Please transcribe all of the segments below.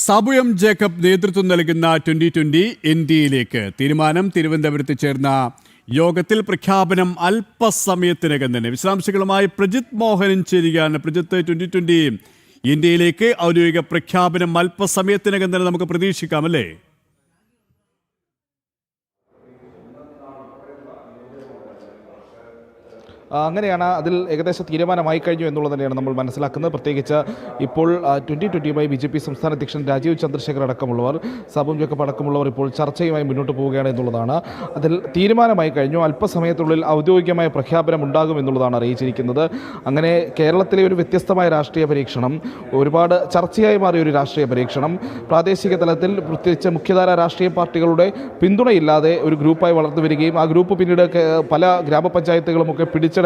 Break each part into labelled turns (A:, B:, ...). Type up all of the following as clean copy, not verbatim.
A: Sabu M Jacob നേതൃത്വം നൽകുന്ന 2020 ഇന്ത്യയിലേക്ക് തീരുമാനം തിരുവനന്തപുരത്ത് ചേർന്ന യോഗത്തിൽ പ്രഖ്യാപനം അല്പസമയത്തിനകം തന്നെ. വിശദാംശങ്ങളുമായി പ്രജിത് മോഹനൻ ചേരുകയാണ്. പ്രജിത്ത്, 2020 ഇന്ത്യയിലേക്ക് ഔദ്യോഗിക പ്രഖ്യാപനം അല്പസമയത്തിനകം തന്നെ നമുക്ക് പ്രതീക്ഷിക്കാം, അല്ലേ?
B: അങ്ങനെയാണ്. അതിൽ ഏകദേശം തീരുമാനമായി കഴിഞ്ഞു എന്നുള്ളത് തന്നെയാണ് നമ്മൾ മനസ്സിലാക്കുന്നത്. പ്രത്യേകിച്ച് ഇപ്പോൾ 2020യുമായി BJP സംസ്ഥാന അധ്യക്ഷൻ രാജീവ് ചന്ദ്രശേഖർ അടക്കമുള്ളവർ, സാബു ജേക്കബ് അടക്കമുള്ളവർ ഇപ്പോൾ ചർച്ചയുമായി മുന്നോട്ട് പോവുകയാണ് എന്നുള്ളതാണ്. അതിൽ തീരുമാനമായി കഴിഞ്ഞു. അല്പസമയത്തിനുള്ളിൽ ഔദ്യോഗികമായ പ്രഖ്യാപനം ഉണ്ടാകും എന്നുള്ളതാണ് അറിയിച്ചിരിക്കുന്നത്. അങ്ങനെ കേരളത്തിലെ ഒരു വ്യത്യസ്തമായ രാഷ്ട്രീയ പരീക്ഷണം, ഒരുപാട് ചർച്ചയായി മാറിയ ഒരു രാഷ്ട്രീയ പരീക്ഷണം, പ്രാദേശിക തലത്തിൽ പ്രത്യേകിച്ച് മുഖ്യധാര രാഷ്ട്രീയ പാർട്ടികളുടെ പിന്തുണയില്ലാതെ ഒരു ഗ്രൂപ്പായി വളർന്നു വരികയും ആ ഗ്രൂപ്പ് പിന്നീട് പല ഗ്രാമപഞ്ചായത്തുകളുമൊക്കെ പിടിച്ചടക്കി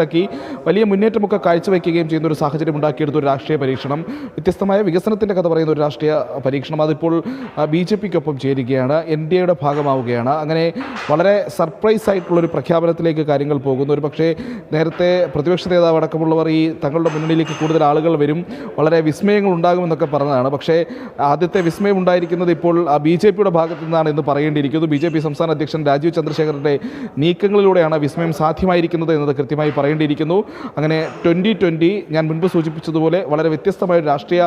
B: വലിയ മുന്നേറ്റമൊക്കെ കാഴ്ചവെക്കുകയും ചെയ്യുന്ന ഒരു സാഹചര്യം ഉണ്ടാക്കിയെടുത്ത ഒരു രാഷ്ട്രീയ പരീക്ഷണം, വ്യത്യസ്തമായ വികസനത്തിൻ്റെ കഥ പറയുന്ന ഒരു രാഷ്ട്രീയ പരീക്ഷണം, അതിപ്പോൾ BJPക്കൊപ്പം ചേരുകയാണ്, NDAയുടെ ഭാഗമാവുകയാണ്. അങ്ങനെ വളരെ സർപ്രൈസ് ആയിട്ടുള്ളൊരു പ്രഖ്യാപനത്തിലേക്ക് കാര്യങ്ങൾ പോകുന്നു. ഒരു പക്ഷേ നേരത്തെ പ്രതിപക്ഷ നേതാവ് അടക്കമുള്ളവർ ഈ തങ്ങളുടെ മുന്നണിയിലേക്ക് കൂടുതൽ ആളുകൾ വരും, വളരെ വിസ്മയങ്ങൾ ഉണ്ടാകുമെന്നൊക്കെ പറഞ്ഞതാണ്. പക്ഷേ ആദ്യത്തെ വിസ്മയം ഉണ്ടായിരിക്കുന്നത് ഇപ്പോൾ BJPയുടെ ഭാഗത്തു നിന്നാണ് എന്ന് പറയേണ്ടിയിരിക്കുന്നു. BJP സംസ്ഥാന അധ്യക്ഷൻ രാജീവ് ചന്ദ്രശേഖറിൻ്റെ നീക്കങ്ങളിലൂടെയാണ് വിസ്മയം സാധ്യമായിരിക്കുന്നത് എന്നത് കൃത്യമായി പറയേണ്ടിയിരിക്കുന്നു. അങ്ങനെ 2020 ഞാൻ മുൻപ് സൂചിപ്പിച്ചതുപോലെ വളരെ വ്യത്യസ്തമായ ഒരു രാഷ്ട്രീയ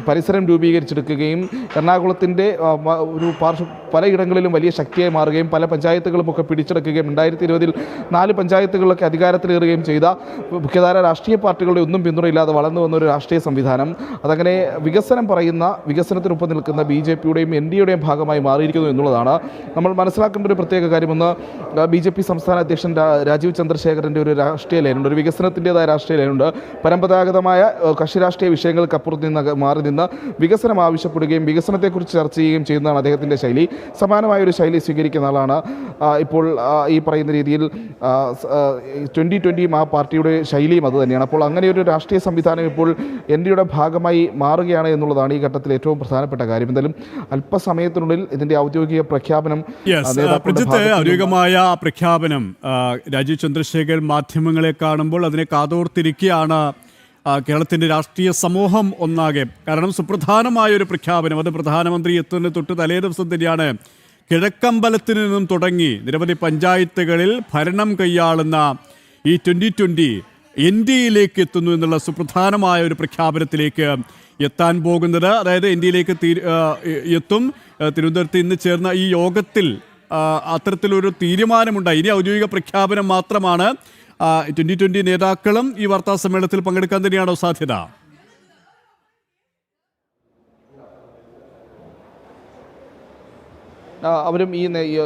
B: പരിസരം രൂപീകരിച്ചെടുക്കുകയും എറണാകുളത്തിൻ്റെ ഒരു പലയിടങ്ങളിലും വലിയ ശക്തിയായി മാറുകയും പല പഞ്ചായത്തുകളുമൊക്കെ പിടിച്ചെടുക്കുകയും 2020 4 പഞ്ചായത്തുകളിലൊക്കെ അധികാരത്തിലേറുകയും ചെയ്ത മുഖ്യധാര രാഷ്ട്രീയ പാർട്ടികളുടെ ഒന്നും പിന്തുണയില്ലാതെ വളർന്നു വന്ന ഒരു രാഷ്ട്രീയ സംവിധാനം, അതങ്ങനെ വികസനം പറയുന്ന, വികസനത്തിനൊപ്പം നിൽക്കുന്ന BJPയുടെയും NDAയുടെയും ഭാഗമായി മാറിയിരിക്കുന്നു എന്നുള്ളതാണ് നമ്മൾ മനസ്സിലാക്കേണ്ട ഒരു പ്രത്യേക കാര്യമെന്ന്. BJP സംസ്ഥാന അധ്യക്ഷൻ രാജീവ് ചന്ദ്രശേഖറിൻ്റെ ഒരു രാഷ്ട്രീയ ലൈനുണ്ട്, ഒരു വികസനത്തിൻ്റെതായ രാഷ്ട്രീയ ലൈനുണ്ട്. പരമ്പരാഗതമായ കക്ഷി രാഷ്ട്രീയ വിഷയങ്ങൾക്കപ്പുറത്ത് നിന്ന് മാറി നിന്ന് വികസനം ആവശ്യപ്പെടുകയും വികസനത്തെക്കുറിച്ച് ചർച്ച ചെയ്യുകയും ചെയ്യുന്നതാണ് അദ്ദേഹത്തിൻ്റെ ശൈലി. സമാനമായ ഒരു ശൈലി സ്വീകരിക്കുന്ന ആളാണ് ഇപ്പോൾ ഈ പറയുന്ന രീതിയിൽ 2020യും ആ പാർട്ടിയുടെ ശൈലിയും അത് തന്നെയാണ്. അപ്പോൾ അങ്ങനെ ഒരു രാഷ്ട്രീയ സംവിധാനം ഇപ്പോൾ NDAയുടെ ഭാഗമായി മാറുകയാണ് എന്നുള്ളതാണ് ഈ ഘട്ടത്തിൽ ഏറ്റവും പ്രധാനപ്പെട്ട കാര്യം. എന്തായാലും അല്പസമയത്തിനുള്ളിൽ ഇതിൻ്റെ ഔദ്യോഗിക പ്രഖ്യാപനം,
A: ഔദ്യോഗികമായ പ്രഖ്യാപനം രാജീവ് ചന്ദ്രശേഖർ മാധ്യമങ്ങളെ കാണുമ്പോൾ അതിനെ കാതോർത്തിരിക്കുകയാണ് കേരളത്തിൻ്റെ രാഷ്ട്രീയ സമൂഹം ഒന്നാകെ. കാരണം സുപ്രധാനമായ ഒരു പ്രഖ്യാപനം, അത് പ്രധാനമന്ത്രി എത്തുന്നതിന് തൊട്ട് തലേ ദിവസം തന്നെയാണ്. കിഴക്കമ്പലത്തിൽ നിന്നും തുടങ്ങി നിരവധി പഞ്ചായത്തുകളിൽ ഭരണം കൈയാളുന്ന ഈ 2020 ഇന്ത്യയിലേക്ക് എത്തുന്നു എന്നുള്ള സുപ്രധാനമായ ഒരു പ്രഖ്യാപനത്തിലേക്ക് എത്താൻ പോകുന്നത്. അതായത് ഇന്ത്യയിലേക്ക് എത്തും. തിരുവനന്തപുരത്ത് ഇന്ന് ചേർന്ന ഈ യോഗത്തിൽ അത്തരത്തിലൊരു തീരുമാനമുണ്ടായി. ഇനി ഔദ്യോഗിക പ്രഖ്യാപനം മാത്രമാണ്. 2020 നേതാക്കളും ഈ വാർത്താ സമ്മേളനത്തിൽ പങ്കെടുക്കാൻ തന്നെയാണോ സാധ്യത?
B: അവരും ഈ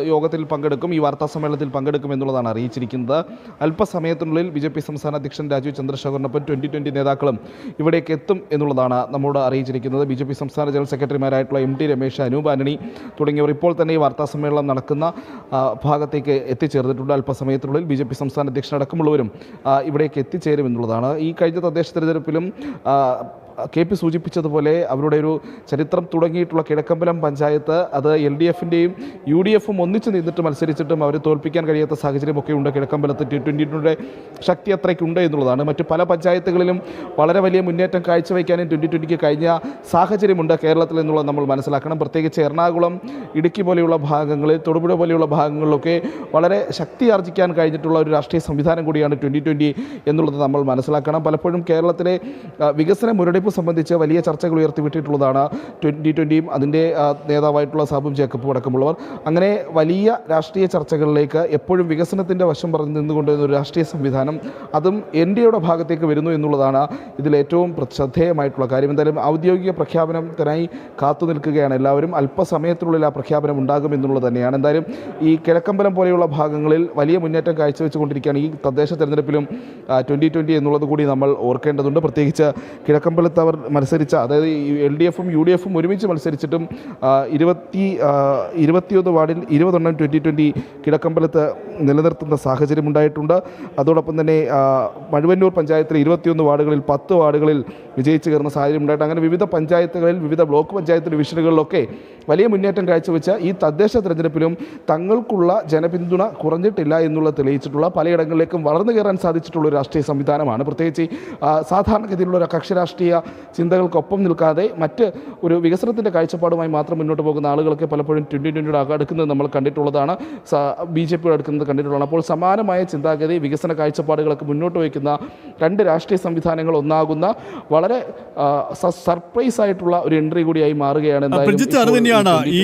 B: യോഗത്തിൽ പങ്കെടുക്കും, ഈ വാർത്താ സമ്മേളനത്തിൽ പങ്കെടുക്കും എന്നുള്ളതാണ് അറിയിച്ചിരിക്കുന്നത്. അല്പസമയത്തിനുള്ളിൽ BJP സംസ്ഥാന അധ്യക്ഷൻ രാജീവ് ചന്ദ്രശേഖറിനൊപ്പം 2020 നേതാക്കളും ഇവിടേക്ക് എത്തും എന്നുള്ളതാണ് നമ്മോട് അറിയിച്ചിരിക്കുന്നത്. BJP സംസ്ഥാന ജനറൽ സെക്രട്ടറിമാരായിട്ടുള്ള MT രമേശ്, അനൂപ് ആന്റണി തുടങ്ങിയവർ ഇപ്പോൾ തന്നെ ഈ വാർത്താ സമ്മേളനം നടക്കുന്ന ഭാഗത്തേക്ക് എത്തിച്ചേർന്നിട്ടുണ്ട്. അല്പസമയത്തിനുള്ളിൽ BJP സംസ്ഥാന അധ്യക്ഷൻ അടക്കമുള്ളവരും ഇവിടേക്ക് എത്തിച്ചേരും എന്നുള്ളതാണ്. ഈ കഴിഞ്ഞ തദ്ദേശ തെരഞ്ഞെടുപ്പിലും KP സൂചിപ്പിച്ചതുപോലെ അവരുടെ ഒരു ചരിത്രം തുടങ്ങിയിട്ടുള്ള കിഴക്കമ്പലം പഞ്ചായത്ത്, അത് LDFൻ്റെയും UDFും ഒന്നിച്ച് നിന്നിട്ട് മത്സരിച്ചിട്ടും അവരെ തോൽപ്പിക്കാൻ കഴിയാത്ത സാഹചര്യമൊക്കെ ഉണ്ട്. കിഴക്കമ്പലത്ത് 2020യുടെ ശക്തി അത്രയ്ക്കുണ്ട് എന്നുള്ളതാണ്. മറ്റ് പല പഞ്ചായത്തുകളിലും വളരെ വലിയ മുന്നേറ്റം കാഴ്ചവെക്കാനും 2020ക്ക് കഴിഞ്ഞ സാഹചര്യമുണ്ട് കേരളത്തിൽ എന്നുള്ളത് നമ്മൾ മനസ്സിലാക്കണം. പ്രത്യേകിച്ച് എറണാകുളം, ഇടുക്കി പോലെയുള്ള ഭാഗങ്ങളിൽ, തൊടുപുഴ പോലെയുള്ള ഭാഗങ്ങളിലൊക്കെ വളരെ ശക്തി ആർജിക്കാൻ കഴിഞ്ഞിട്ടുള്ള ഒരു രാഷ്ട്രീയ സംവിധാനം കൂടിയാണ് 2020 എന്നുള്ളത് നമ്മൾ മനസ്സിലാക്കണം. പലപ്പോഴും കേരളത്തിലെ വികസന മുരടിപ്പ് സംബന്ധിച്ച് വലിയ ചർച്ചകൾ ഉയർത്തിവിട്ടിട്ടുള്ളതാണ് 2020യും അതിൻ്റെ നേതാവായിട്ടുള്ള സാബു ജേക്കബ് അടക്കമുള്ളവർ. അങ്ങനെ വലിയ രാഷ്ട്രീയ ചർച്ചകളിലേക്ക് എപ്പോഴും വികസനത്തിൻ്റെ വശം പറഞ്ഞു നിന്നുകൊണ്ടിരുന്ന ഒരു രാഷ്ട്രീയ സംവിധാനം, അതും NDAയുടെ ഭാഗത്തേക്ക് വരുന്നു എന്നുള്ളതാണ് ഇതിലേറ്റവും ശ്രദ്ധേയമായിട്ടുള്ള കാര്യം. എന്തായാലും ഔദ്യോഗിക പ്രഖ്യാപനത്തിനായി കാത്തു നിൽക്കുകയാണ് എല്ലാവരും. അല്പസമയത്തിനുള്ളിൽ ആ പ്രഖ്യാപനം ഉണ്ടാകും എന്നുള്ളത് തന്നെയാണ്. എന്തായാലും ഈ കിഴക്കമ്പലം പോലെയുള്ള ഭാഗങ്ങളിൽ വലിയ മുന്നേറ്റം കാഴ്ചവെച്ചുകൊണ്ടിരിക്കുകയാണ് ഈ തദ്ദേശ തെരഞ്ഞെടുപ്പിലും 2020 എന്നുള്ളത് കൂടി നമ്മൾ ഓർക്കേണ്ടതുണ്ട്. പ്രത്യേകിച്ച് കിഴക്കമ്പലത്ത് അവർ മത്സരിച്ച, അതായത് LDFും UDFും ഒരുമിച്ച് മത്സരിച്ചിട്ടും 21 വാർഡിൽ 20 2020 കിഴക്കമ്പലത്ത് നിലനിർത്തുന്ന സാഹചര്യം ഉണ്ടായിട്ടുണ്ട്. അതോടൊപ്പം തന്നെ മഴുവന്നൂർ പഞ്ചായത്തിലെ 21 വാർഡുകളിൽ 10 വാർഡുകളിൽ വിജയിച്ച് കയറുന്ന സാഹചര്യം ഉണ്ടായിട്ട് അങ്ങനെ വിവിധ പഞ്ചായത്തുകളിൽ, വിവിധ ബ്ലോക്ക് പഞ്ചായത്ത് ഡിവിഷനുകളിലൊക്കെ വലിയ മുന്നേറ്റം കാഴ്ചവെച്ച ഈ തദ്ദേശ തെരഞ്ഞെടുപ്പിലും തങ്ങൾക്കുള്ള ജനപിന്തുണ കുറഞ്ഞിട്ടില്ല എന്നുള്ളത് തെളിയിച്ചിട്ടുള്ള പലയിടങ്ങളിലേക്കും വളർന്നു കയറാൻ സാധിച്ചിട്ടുള്ള ഒരു രാഷ്ട്രീയ സംവിധാനമാണ്. പ്രത്യേകിച്ച് സാധാരണഗതിയിലുള്ള ഒരു കക്ഷി രാഷ്ട്രീയ ചിന്തകൾക്കൊപ്പം നിൽക്കാതെ മറ്റ് ഒരു വികസനത്തിൻ്റെ കാഴ്ചപ്പാടുമായി മാത്രം മുന്നോട്ട് പോകുന്ന ആളുകളൊക്കെ പലപ്പോഴും 2020 അടുക്കുന്നത് നമ്മൾ കണ്ടിട്ടുള്ളതാണ്, BJP അടുക്കുന്നത് കണ്ടിട്ടുള്ളതാണ്. അപ്പോൾ സമാനമായ ചിന്താഗതി, വികസന കാഴ്ചപ്പാടുകളൊക്കെ മുന്നോട്ട് വയ്ക്കുന്ന രണ്ട് രാഷ്ട്രീയ സംവിധാനങ്ങൾ ഒന്നാകുന്ന വളരെ സർപ്രൈസ് ആയിട്ടുള്ള ഒരു എൻട്രി കൂടിയായി മാറുകയാണ്.
A: പ്രജിത്ത്, അത് തന്നെയാണ് ഈ